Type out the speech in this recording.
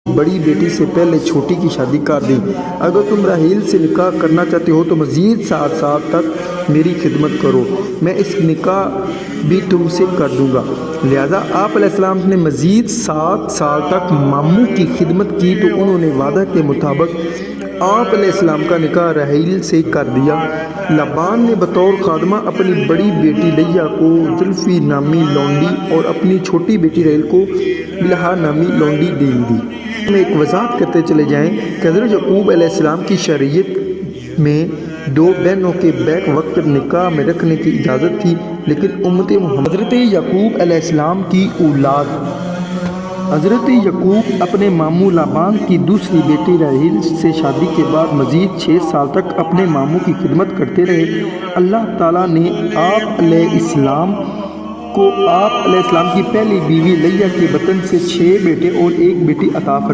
بڑی بیٹی سے پہلے چھوٹی کی شادی کر دی۔ اگر تم راحیل سے نکاح کرنا چاہتے ہو تو مزید 7 سال تک میری خدمت کرو، میں اس نکاح بھی تم سے کر دوں گا۔ لہٰذا آپ علیہ السلام نے مزید 7 سال تک ماموں کی خدمت کی تو انہوں نے وعدہ کے مطابق آپ علیہ السلام کا نکاح راحیل سے کر دیا۔ لابان نے بطور خادمہ اپنی بڑی بیٹی لیہ کو زلفی نامی لونڈی اور اپنی چھوٹی بیٹی راحیل کو بلہا نامی لونڈی دے دی۔ میں ایک وضاحت کرتے چلے جائیں کہ حضرت یعقوب علیہ السلام کی شریعت میں 2 بہنوں کے بیک وقت نکاح میں رکھنے کی اجازت تھی، لیکن امت محمد حضرت یعقوب علیہ السلام کی اولاد حضرت یعقوب اپنے ماموں لابان کی دوسری بیٹی راحیل سے شادی کے بعد مزید 6 سال تک اپنے ماموں کی خدمت کرتے رہے۔ اللہ تعالیٰ نے آپ علیہ السلام کو آپ علیہ السلام کی پہلی بیوی لیہ کے بطن سے 6 بیٹے اور 1 بیٹی عطا فرمائی۔